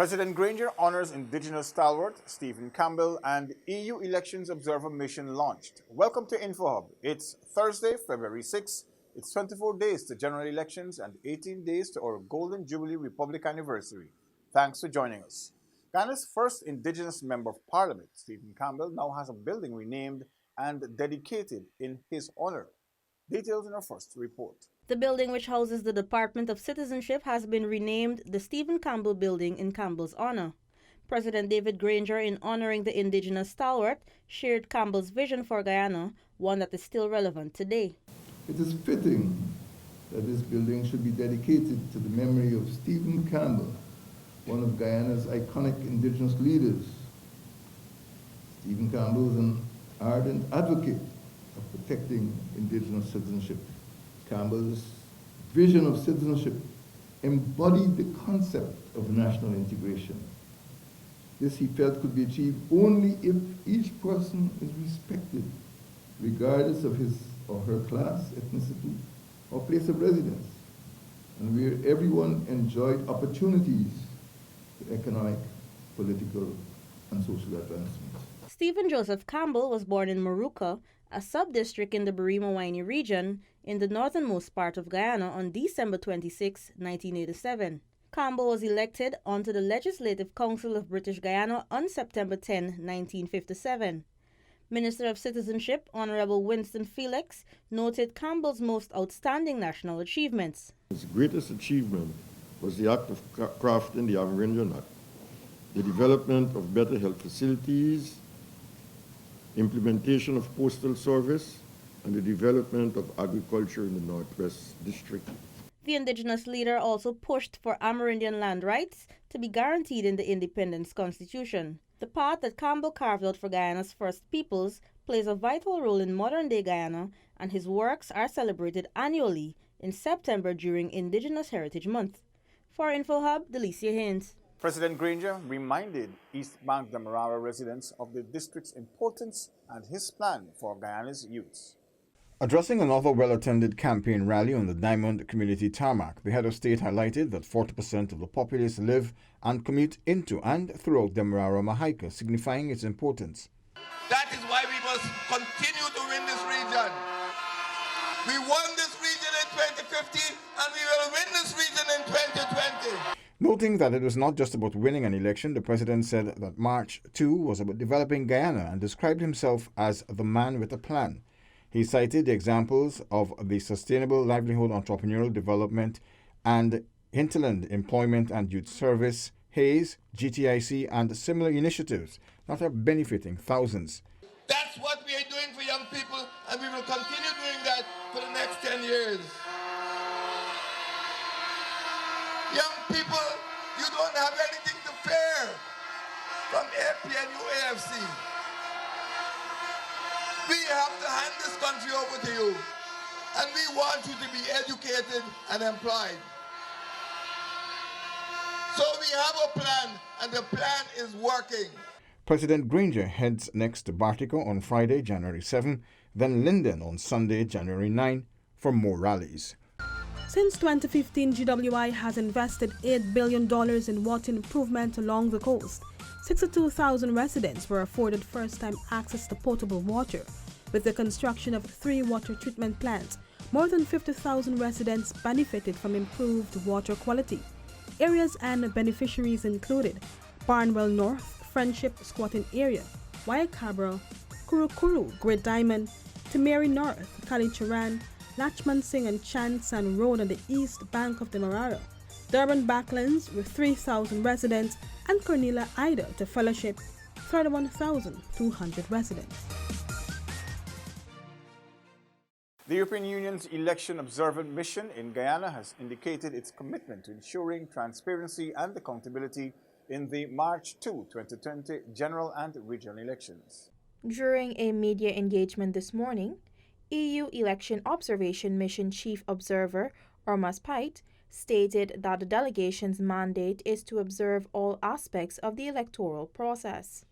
President Granger honors Indigenous stalwart Stephen Campbell and EU Elections Observer Mission launched. Welcome to InfoHub. It's Thursday, February 6th. It's 24 days to general elections and 18 days to our Golden Jubilee Republic anniversary. Thanks for joining us. Ghana's first Indigenous Member of Parliament, Stephen Campbell, now has a building renamed and dedicated in his honor. Details in our first report. The building, which houses the Department of Citizenship, has been renamed the Stephen Campbell Building in Campbell's honor. President David Granger, in honoring the Indigenous stalwart, shared Campbell's vision for Guyana, one that is still relevant today. It is fitting that this building should be dedicated to the memory of Stephen Campbell, one of Guyana's iconic Indigenous leaders. Stephen Campbell is an ardent advocate of protecting Indigenous citizenship. Campbell's vision of citizenship embodied the concept of national integration. This, he felt, could be achieved only if each person is respected, regardless of his or her class, ethnicity, or place of residence, and where everyone enjoyed opportunities for economic, political, and social advancement. Stephen Joseph Campbell was born in Maruka, a sub-district in the Berrima-Waini region in the northernmost part of Guyana on December 26, 1987. Campbell was elected onto the Legislative Council of British Guyana on September 10, 1957. Minister of Citizenship, Honorable Winston Felix, noted Campbell's most outstanding national achievements. His greatest achievement was the act of crafting the Amerindian Act, the development of better health facilities, implementation of postal service, and the development of agriculture in the Northwest District. The Indigenous leader also pushed for Amerindian land rights to be guaranteed in the Independence Constitution. The path that Campbell carved out for Guyana's First Peoples plays a vital role in modern-day Guyana, and his works are celebrated annually in September during Indigenous Heritage Month. For InfoHub, Delicia Haynes. President Granger reminded East Bank Demerara residents of the district's importance and his plan for Guyana's youths. Addressing another well-attended campaign rally on the Diamond Community Tarmac, the head of state highlighted that 40% of the populace live and commute into and throughout Demerara Mahaica, signifying its importance. That is why we must continue to win this region. We won this region in 2050 and we will win this region in 2020. Noting that it was not just about winning an election, the president said that March 2 was about developing Guyana and described himself as the man with a plan. He cited the examples of the Sustainable Livelihood Entrepreneurial Development and Hinterland Employment and Youth Service, HAYS, GTIC, and similar initiatives that are benefiting thousands. That's what we are doing for young people, and we will continue doing that for the next 10 years. Young people, you don't have anything to fear from AP and UAFC. We have to hand this country over to you, and we want you to be educated and employed. So we have a plan, and the plan is working. President Granger heads next to Bartico on Friday, January 7, then Linden on Sunday, January 9, for more rallies. Since 2015, GWI has invested $8 billion in water improvement along the coast. 62,000 residents were afforded first-time access to potable water. With the construction of 3 water treatment plants, more than 50,000 residents benefited from improved water quality. Areas and beneficiaries included Barnwell North, Friendship Squatting Area, Waikabra, Kurukuru, Great Diamond, Timeri North, Kalicharan, Lachman Singh and Chansan Road on the east bank of the Demerara, Durban Backlands with 3,000 residents, and Cornelia Ida to Fellowship, 31,200 residents. The European Union's Election Observer Mission in Guyana has indicated its commitment to ensuring transparency and accountability in the March 2, 2020 general and regional elections. During a media engagement this morning, EU Election Observation Mission Chief Observer Ormas Pait stated that the delegation's mandate is to observe all aspects of the electoral process.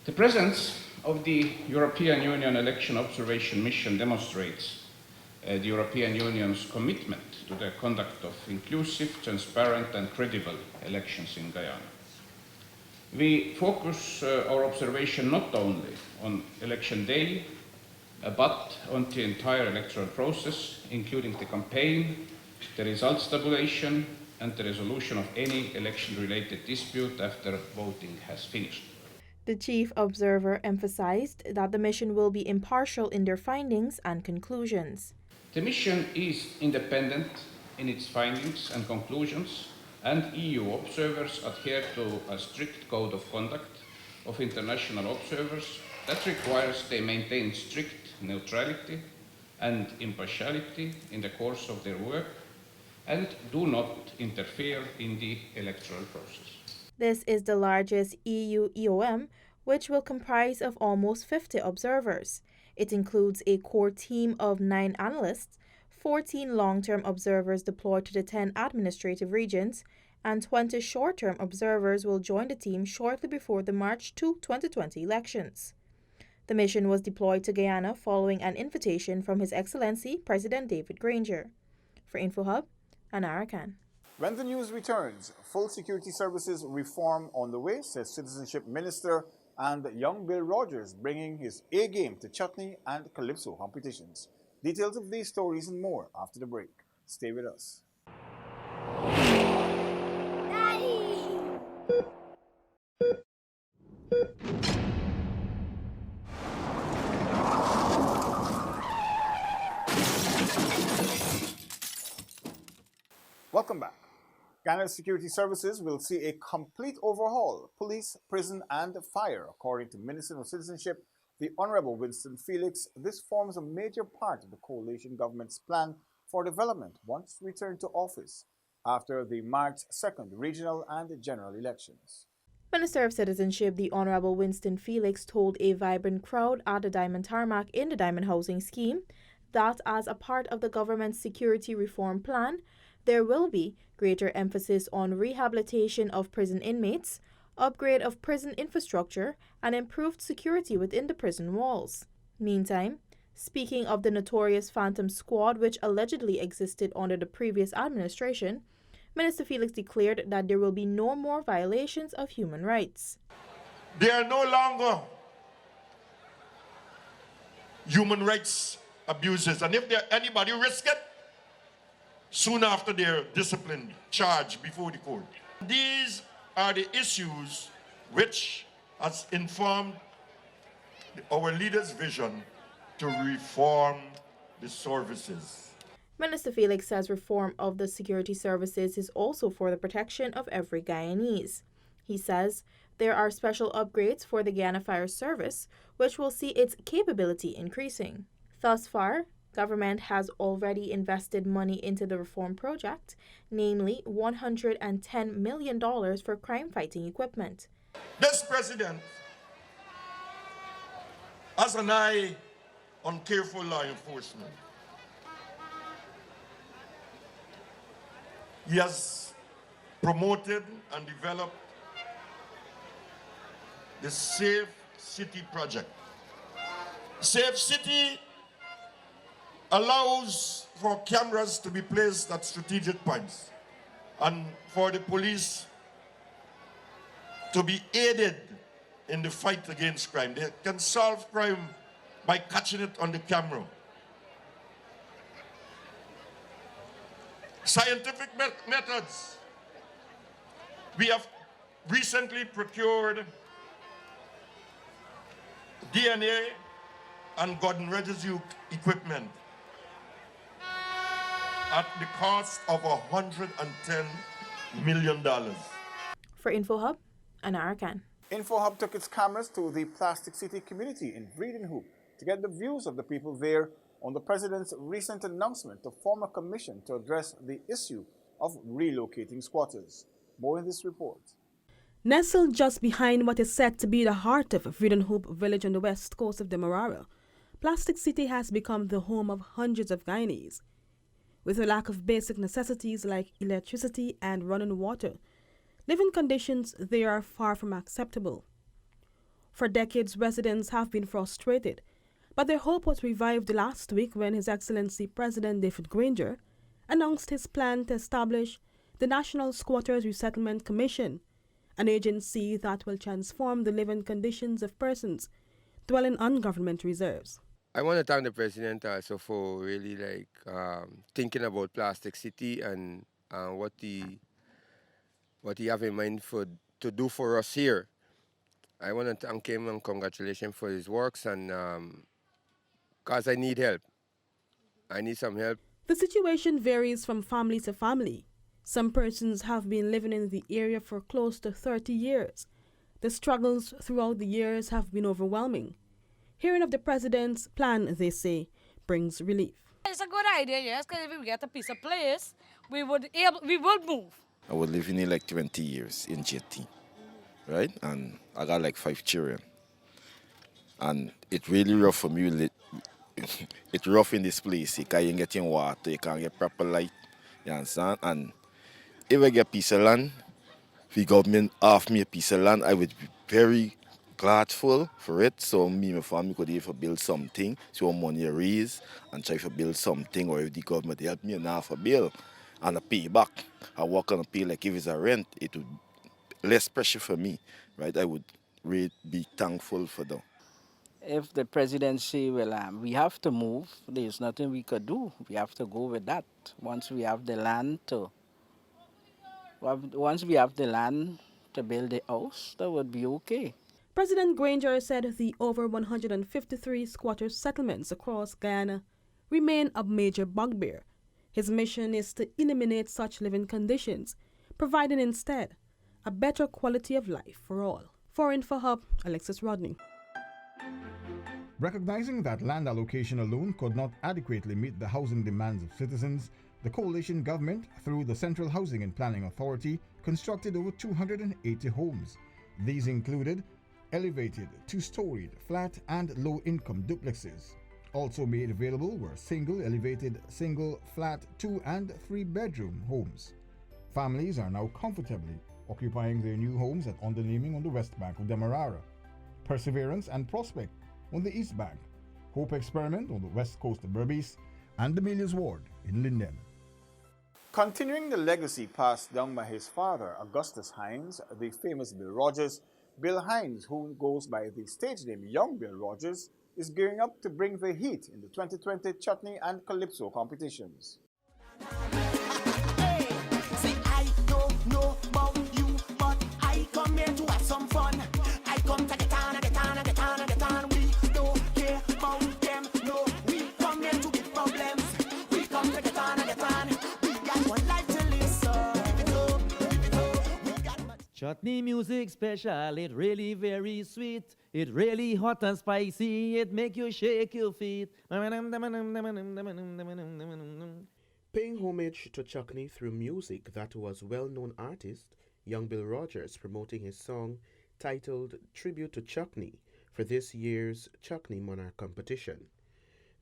The presence of the European Union Election Observation Mission demonstrates the European Union's commitment to the conduct of inclusive, transparent and credible elections in Guyana. We focus our observation not only on election day, but on the entire electoral process, including the campaign, the results tabulation, and the resolution of any election-related dispute after voting has finished. The chief observer emphasized that the mission will be impartial in their findings and conclusions. The mission is independent in its findings and conclusions, and EU observers adhere to a strict code of conduct of international observers that requires they maintain strict neutrality and impartiality in the course of their work and do not interfere in the electoral process. This is the largest EU EOM, which will comprise of almost 50 observers. It includes a core team of 9 analysts, 14 long-term observers deployed to the 10 administrative regions, and 20 short-term observers will join the team shortly before the March 2, 2020 elections. The mission was deployed to Guyana following an invitation from His Excellency President David Granger. For InfoHub, Anara Khan. When the news returns, full security services reform on the way, says Citizenship Minister, and young Bill Rogers bringing his A game to chutney and calypso competitions. Details of these stories and more after the break. Stay with us. Welcome back. Ghana's security services will see a complete overhaul, police, prison, and fire. According to Minister of Citizenship, the Honorable Winston Felix, this forms a major part of the coalition government's plan for development once returned to office after the March 2nd regional and general elections. Minister of Citizenship, the Honorable Winston Felix, told a vibrant crowd at the Diamond Tarmac in the Diamond Housing Scheme that as a part of the government's security reform plan, there will be greater emphasis on rehabilitation of prison inmates, upgrade of prison infrastructure, and improved security within the prison walls. Meantime, speaking of the notorious Phantom Squad which allegedly existed under the previous administration, Minister Felix declared that there will be no more violations of human rights. They are no longer human rights abuses, and if anybody risk it, soon after they're disciplined, charged before the court. These are the issues which has informed our leaders' vision to reform the services. Minister Felix says reform of the security services is also for the protection of every Guyanese. He says there are special upgrades for the Guyana Fire Service, which will see its capability increasing. Thus far, government has already invested money into the reform project, namely $110 million for crime-fighting equipment. This president has an eye on careful law enforcement. He has promoted and developed the Safe City project. Safe City allows for cameras to be placed at strategic points and for the police to be aided in the fight against crime. They can solve crime by catching it on the camera. Scientific methods. We have recently procured DNA and gun residue equipment at the cost of $110 million. For InfoHub, Anara Khan. InfoHub took its cameras to the Plastic City community in Breedenhoop to get the views of the people there on the president's recent announcement to form a commission to address the issue of relocating squatters. More in this report. Nestled just behind what is said to be the heart of Breedenhoop village on the west coast of Demerara, Plastic City has become the home of hundreds of Guyanese. With a lack of basic necessities like electricity and running water, living conditions there are far from acceptable. For decades, residents have been frustrated, but their hope was revived last week when His Excellency President David Granger announced his plan to establish the National Squatters Resettlement Commission, an agency that will transform the living conditions of persons dwelling on government reserves. I want to thank the president also for really thinking about Plastic City and what he have in mind to do for us here. I want to thank him and congratulations for his works and because I need help. I need some help. The situation varies from family to family. Some persons have been living in the area for close to 30 years. The struggles throughout the years have been overwhelming. Hearing of the president's plan, they say, brings relief. It's a good idea, yes, because if we get a piece of place, we would move. I was living here like 20 years in JT, right? And I got like 5 children. And it's really rough for me. It's rough in this place. You can't get in water, you can't get proper light, you understand? And if I get a piece of land, if the government offer me a piece of land, I would be very grateful for it. So me and my family could even build something, so money I raise and try to build something, or if the government help me enough for bill and I pay back. I work on a pay like if it's a rent, it would less pressure for me, right? I would really be thankful for that. If the presidency we have to move, there's nothing we could do. We have to go with that. Once we have the land to build the house, that would be okay. President Granger said the over 153 squatter settlements across Guyana remain a major bugbear. His mission is to eliminate such living conditions, providing instead a better quality of life for all. For InfoHub, Alexis Rodney. Recognizing that land allocation alone could not adequately meet the housing demands of citizens, the coalition government, through the Central Housing and Planning Authority, constructed over 280 homes. These included elevated, two-storied, flat and low-income duplexes. Also made available were single, elevated, single, flat, 2- and 3-bedroom homes. Families are now comfortably occupying their new homes at Undernaming on the west bank of Demerara, Perseverance and Prospect on the east bank, Hope Experiment on the west coast of Berbice, and the Milius Ward in Linden. Continuing the legacy passed down by his father, Augustus Hines, the famous Bill Rogers, Bill Hines, who goes by the stage name Young Bill Rogers, is gearing up to bring the heat in the 2020 Chutney and Calypso competitions. Hey, see, I don't know about you, but I come here to have some fun. I come to get on, get on, get on, get on. We don't care about them, no. We come here to get problems. We come to get on, get on. We got one life to live, so Chutney music special, it really very sweet. It really hot and spicy, it make you shake your feet. Paying homage to Chutney through music, that was well-known artist Young Bill Rogers promoting his song titled Tribute to Chutney for this year's Chutney Monarch competition.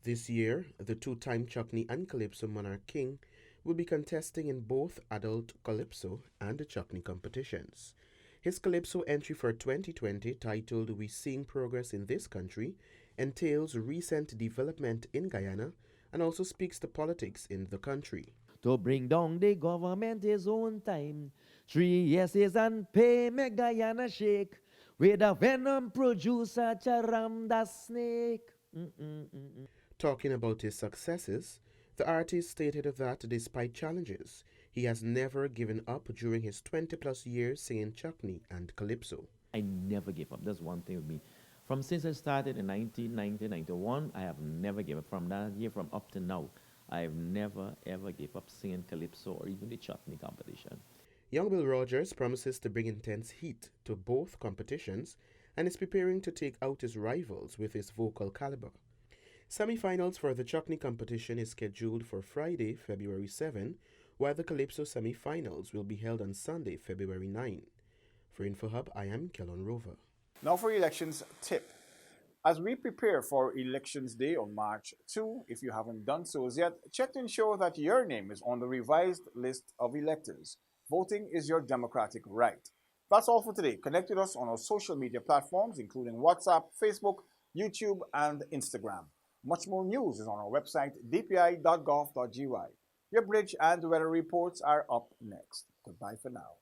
This year, the two-time Chutney and Calypso Monarch King will be contesting in both adult Calypso and the Chutney competitions. His Calypso entry for 2020, titled We Seeing Progress in This Country, entails recent development in Guyana and also speaks to politics in the country. To bring down the government his own time. 3 yeses and pay me Guyana shake. With a venom producer charam the snake. Talking about his successes, the artist stated that despite challenges, he has never given up during his 20-plus years singing Chutney and Calypso. I never give up. That's one thing with me. From since I started in 1991, I have never given up. From that year, from up to now, I have never, ever give up singing Calypso or even the Chutney competition. Young Bill Rogers promises to bring intense heat to both competitions and is preparing to take out his rivals with his vocal caliber. Semi-finals for the Chutney competition is scheduled for Friday, February 7, while the Calypso semi-finals will be held on Sunday, February 9. For InfoHub, I am Kellon Rover. Now for elections tip. As we prepare for Elections Day on March 2, if you haven't done so as yet, check to ensure that your name is on the revised list of electors. Voting is your democratic right. That's all for today. Connect with us on our social media platforms, including WhatsApp, Facebook, YouTube, and Instagram. Much more news is on our website, dpi.gov.gy. Your bridge and weather reports are up next. Goodbye for now.